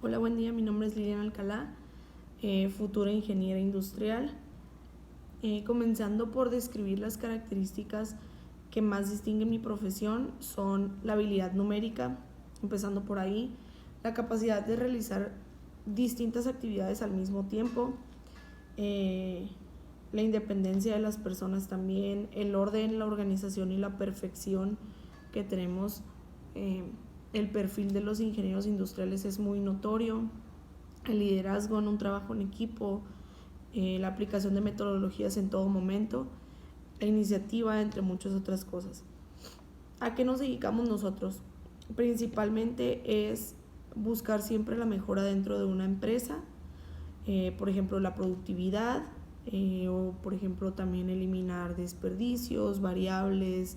Hola, buen día. Mi nombre es Liliana Alcalá, futura ingeniera industrial. Comenzando por describir las características que más distinguen mi profesión, son la habilidad numérica, empezando por ahí, la capacidad de realizar distintas actividades al mismo tiempo, la independencia de las personas también, el orden, la organización y la perfección que tenemos. El perfil de los ingenieros industriales es muy notorio, el liderazgo en un trabajo en equipo, la aplicación de metodologías en todo momento, la iniciativa, entre muchas otras cosas. ¿A qué nos dedicamos nosotros? Principalmente es buscar siempre la mejora dentro de una empresa, por ejemplo la productividad, o por ejemplo también eliminar desperdicios, variables,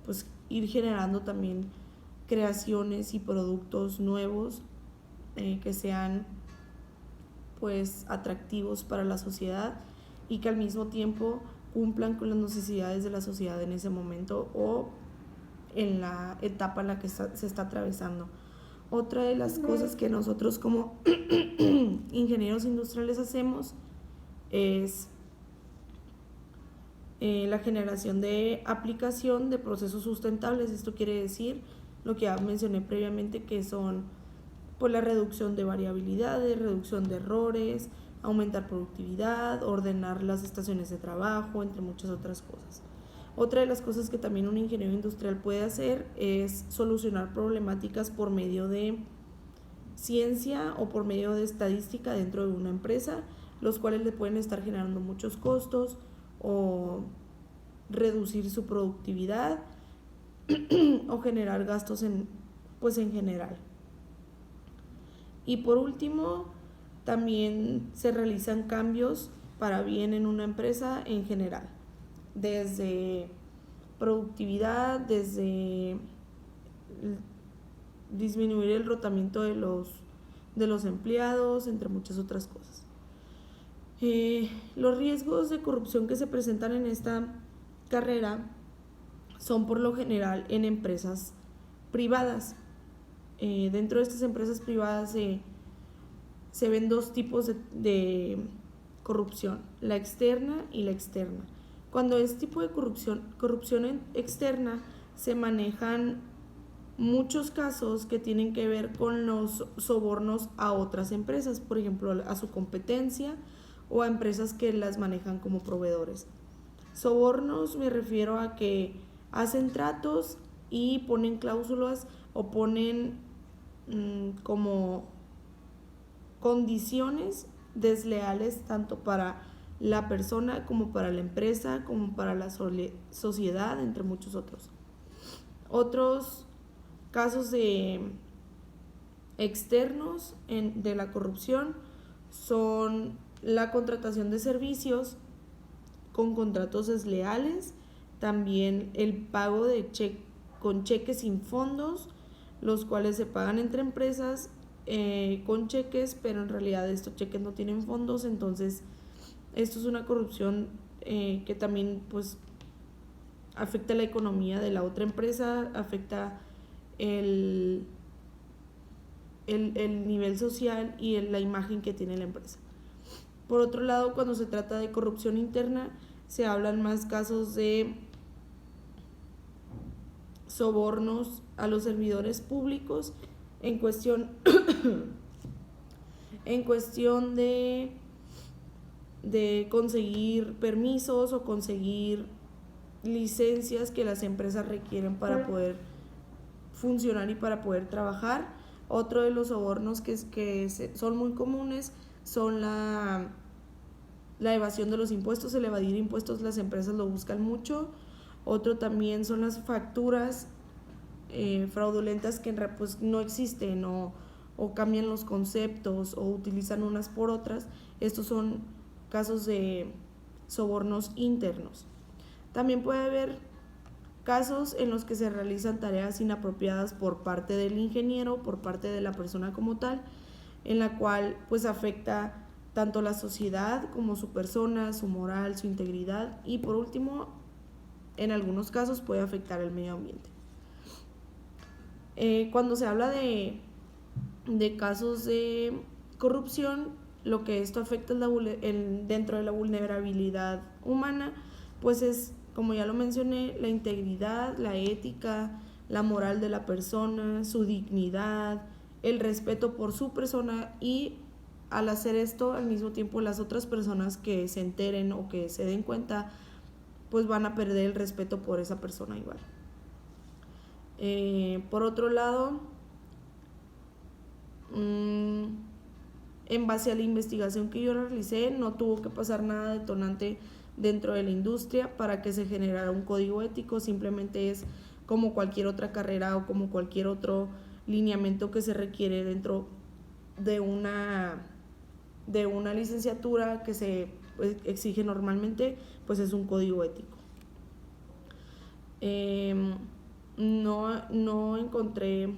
pues ir generando también creaciones y productos nuevos que sean pues atractivos para la sociedad y que al mismo tiempo cumplan con las necesidades de la sociedad en ese momento o en la etapa en la que se está atravesando. Otra de las cosas que nosotros como ingenieros industriales hacemos es la generación de aplicación de procesos sustentables. Esto quiere decir lo que ya mencioné previamente, que son pues la reducción de variabilidades, reducción de errores, aumentar productividad, ordenar las estaciones de trabajo, entre muchas otras cosas. Otra de las cosas que también un ingeniero industrial puede hacer es solucionar problemáticas por medio de ciencia o por medio de estadística dentro de una empresa, los cuales le pueden estar generando muchos costos o reducir su productividad o generar gastos en general. Y por último, también se realizan cambios para bien en una empresa en general, desde productividad, desde disminuir el rotamiento de los empleados, entre muchas otras cosas. Los riesgos de corrupción que se presentan en esta carrera son por lo general en empresas privadas. Dentro de estas empresas privadas se ven dos tipos de corrupción, la externa y la externa. Cuando es tipo de corrupción externa, se manejan muchos casos que tienen que ver con los sobornos a otras empresas, por ejemplo, a su competencia o a empresas que las manejan como proveedores. Sobornos me refiero a que hacen tratos y ponen cláusulas o ponen como condiciones desleales tanto para la persona como para la empresa como para la sociedad, entre muchos otros. Otros casos externos de la corrupción son la contratación de servicios con contratos desleales, también el pago con cheques sin fondos, los cuales se pagan entre empresas con cheques, pero en realidad estos cheques no tienen fondos. Entonces esto es una corrupción que también pues afecta la economía de la otra empresa, afecta el nivel social y la imagen que tiene la empresa. Por otro lado, cuando se trata de corrupción interna, se hablan más casos de sobornos a los servidores públicos en cuestión de conseguir permisos o conseguir licencias que las empresas requieren para poder funcionar y para poder trabajar. Otro de los sobornos que son muy comunes son la evasión de los impuestos, el evadir impuestos. Las empresas lo buscan mucho. Otro también son las facturas fraudulentas que pues no existen o cambian los conceptos o utilizan unas por otras. Estos son casos de sobornos internos. También puede haber casos en los que se realizan tareas inapropiadas por parte del ingeniero, por parte de la persona como tal, en la cual pues afecta tanto la sociedad como su persona, su moral, su integridad, y por último, en algunos casos puede afectar el medio ambiente. Cuando se habla de de casos de corrupción, lo que esto afecta dentro de la vulnerabilidad humana, pues es, como ya lo mencioné, la integridad, la ética, la moral de la persona, su dignidad, el respeto por su persona, y al hacer esto, al mismo tiempo las otras personas que se enteren o que se den cuenta, pues van a perder el respeto por esa persona igual. Por otro lado, en base a la investigación que yo realicé, no tuvo que pasar nada detonante dentro de la industria para que se generara un código ético. Simplemente es como cualquier otra carrera o como cualquier otro lineamiento que se requiere dentro de una licenciatura que se exige normalmente, pues es un código ético. No encontré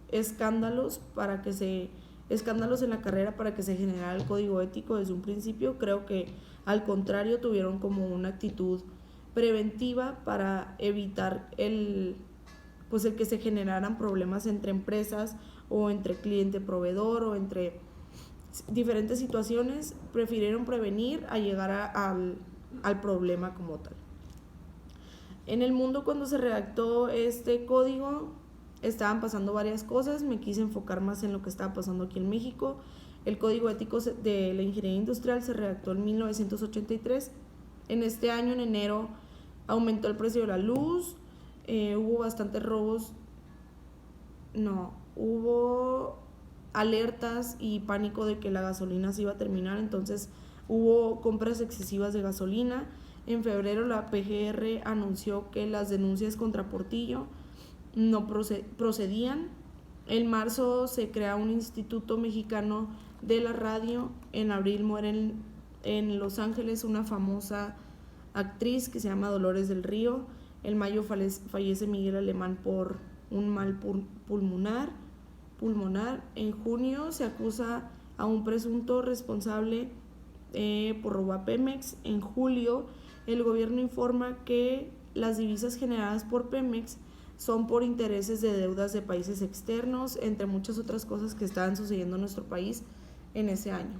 escándalos en la carrera para que se generara el código ético desde un principio. Creo que al contrario tuvieron como una actitud preventiva para evitar el que se generaran problemas entre empresas o entre cliente-proveedor o entre diferentes situaciones. Prefirieron prevenir a llegar al problema como tal. En el mundo, cuando se redactó este código, estaban pasando varias cosas. Me quise enfocar más en lo que estaba pasando aquí en México. El Código Ético de la Ingeniería Industrial se redactó en 1983. En este año, en enero, aumentó el precio de la luz, hubo bastantes robos, hubo alertas y pánico de que la gasolina se iba a terminar, entonces hubo compras excesivas de gasolina. En febrero la PGR anunció que las denuncias contra Portillo no procedían. En marzo se crea un Instituto Mexicano de la Radio. En abril muere en Los Ángeles una famosa actriz que se llama Dolores del Río. En mayo fallece Miguel Alemán por un mal pulmonar. En junio se acusa a un presunto responsable por robo a Pemex. En julio el gobierno informa que las divisas generadas por Pemex son por intereses de deudas de países externos, entre muchas otras cosas que estaban sucediendo en nuestro país en ese año.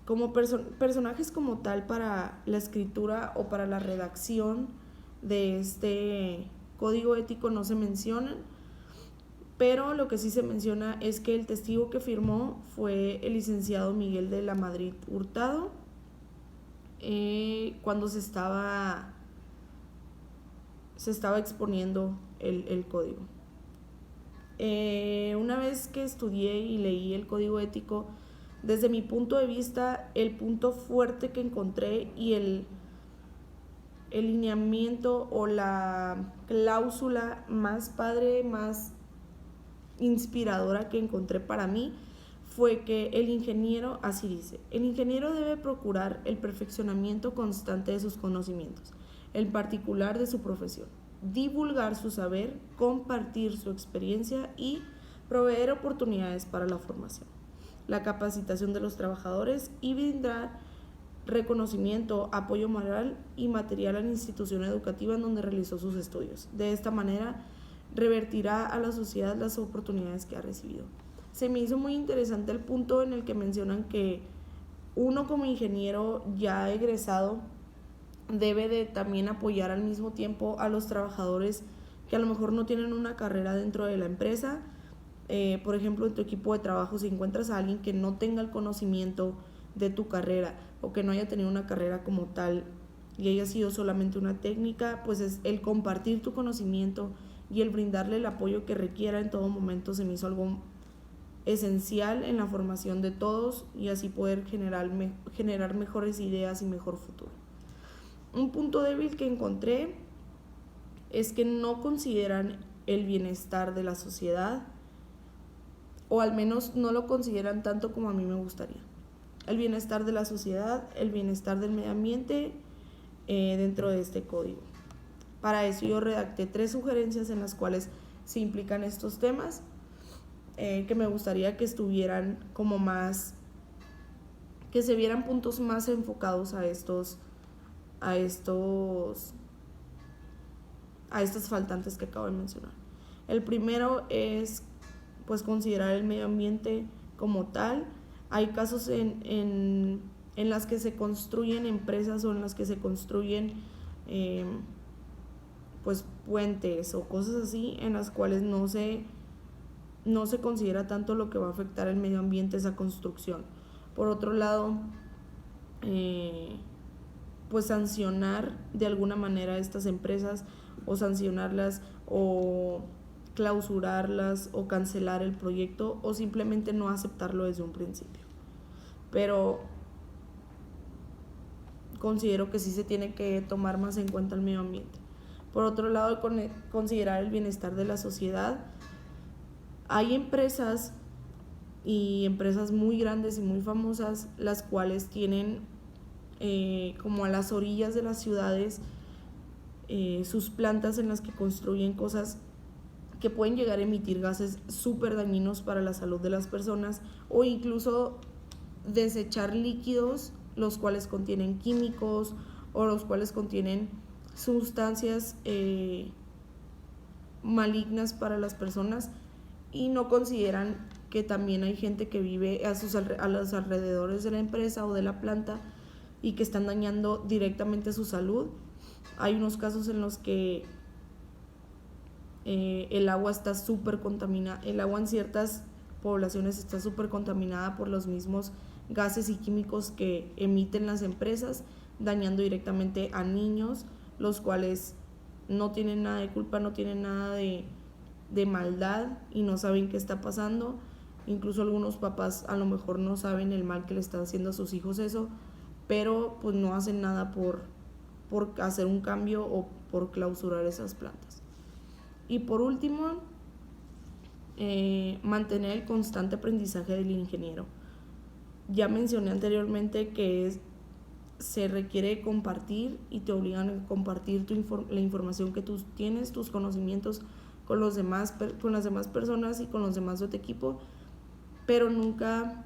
Como personajes como tal para la escritura o para la redacción de este código ético no se mencionan, pero lo que sí se menciona es que el testigo que firmó fue el licenciado Miguel de la Madrid Hurtado, cuando se estaba exponiendo el código. Una vez que estudié y leí el código ético, desde mi punto de vista, el punto fuerte que encontré y el lineamiento o la cláusula más padre, más inspiradora que encontré para mí, fue que el ingeniero, así dice, el ingeniero debe procurar el perfeccionamiento constante de sus conocimientos, en particular de su profesión, divulgar su saber, compartir su experiencia y proveer oportunidades para la formación, la capacitación de los trabajadores y brindar reconocimiento, apoyo moral y material a la institución educativa en donde realizó sus estudios. De esta manera revertirá a la sociedad las oportunidades que ha recibido. Se me hizo muy interesante el punto en el que mencionan que uno como ingeniero ya egresado debe de también apoyar al mismo tiempo a los trabajadores que a lo mejor no tienen una carrera dentro de la empresa. Por ejemplo, en tu equipo de trabajo, si encuentras a alguien que no tenga el conocimiento de tu carrera o que no haya tenido una carrera como tal y haya sido solamente una técnica, pues es el compartir tu conocimiento y el brindarle el apoyo que requiera en todo momento. Se me hizo algo esencial en la formación de todos y así poder generar mejores ideas y mejor futuro. Un punto débil que encontré es que no consideran el bienestar de la sociedad, o al menos no lo consideran tanto como a mí me gustaría. El bienestar de la sociedad, el bienestar del medio ambiente dentro de este código. Para eso yo redacté 3 sugerencias en las cuales se implican estos temas, que me gustaría que estuvieran como más, que se vieran puntos más enfocados a estas faltantes que acabo de mencionar. El primero es pues considerar el medio ambiente como tal. Hay casos en las que se construyen empresas o en las que se construyen pues puentes o cosas así, en las cuales no se considera tanto lo que va a afectar el medio ambiente esa construcción. Por otro lado, pues sancionar de alguna manera a estas empresas, o sancionarlas o clausurarlas o cancelar el proyecto, o simplemente no aceptarlo desde un principio. Pero considero que sí se tiene que tomar más en cuenta el medio ambiente. Por otro lado, considerar el bienestar de la sociedad. Hay empresas y empresas muy grandes y muy famosas, las cuales tienen como a las orillas de las ciudades sus plantas en las que construyen cosas que pueden llegar a emitir gases súper dañinos para la salud de las personas, o incluso desechar líquidos los cuales contienen químicos o los cuales contienen sustancias malignas para las personas, y no consideran que también hay gente que vive a los alrededores de la empresa o de la planta y que están dañando directamente su salud. Hay unos casos en los que el agua está súper contaminada, el agua en ciertas poblaciones está súper contaminada por los mismos gases y químicos que emiten las empresas, dañando directamente a niños, los cuales no tienen nada de culpa, no tienen nada de maldad y no saben qué está pasando. Incluso algunos papás a lo mejor no saben el mal que le están haciendo a sus hijos eso, pero pues no hacen nada por hacer un cambio o por clausurar esas plantas. Y por último, mantener el constante aprendizaje del ingeniero. Ya mencioné anteriormente que se requiere compartir, y te obligan a compartir la información que tú tienes, tus conocimientos con las demás personas y con los demás de tu equipo, pero nunca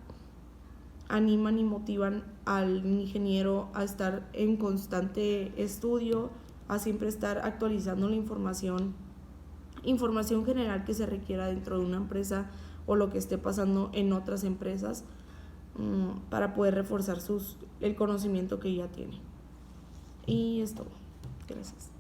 animan y motivan al ingeniero a estar en constante estudio, a siempre estar actualizando la información general que se requiera dentro de una empresa o lo que esté pasando en otras empresas, para poder reforzar el conocimiento que ya tiene. Y es todo. Gracias.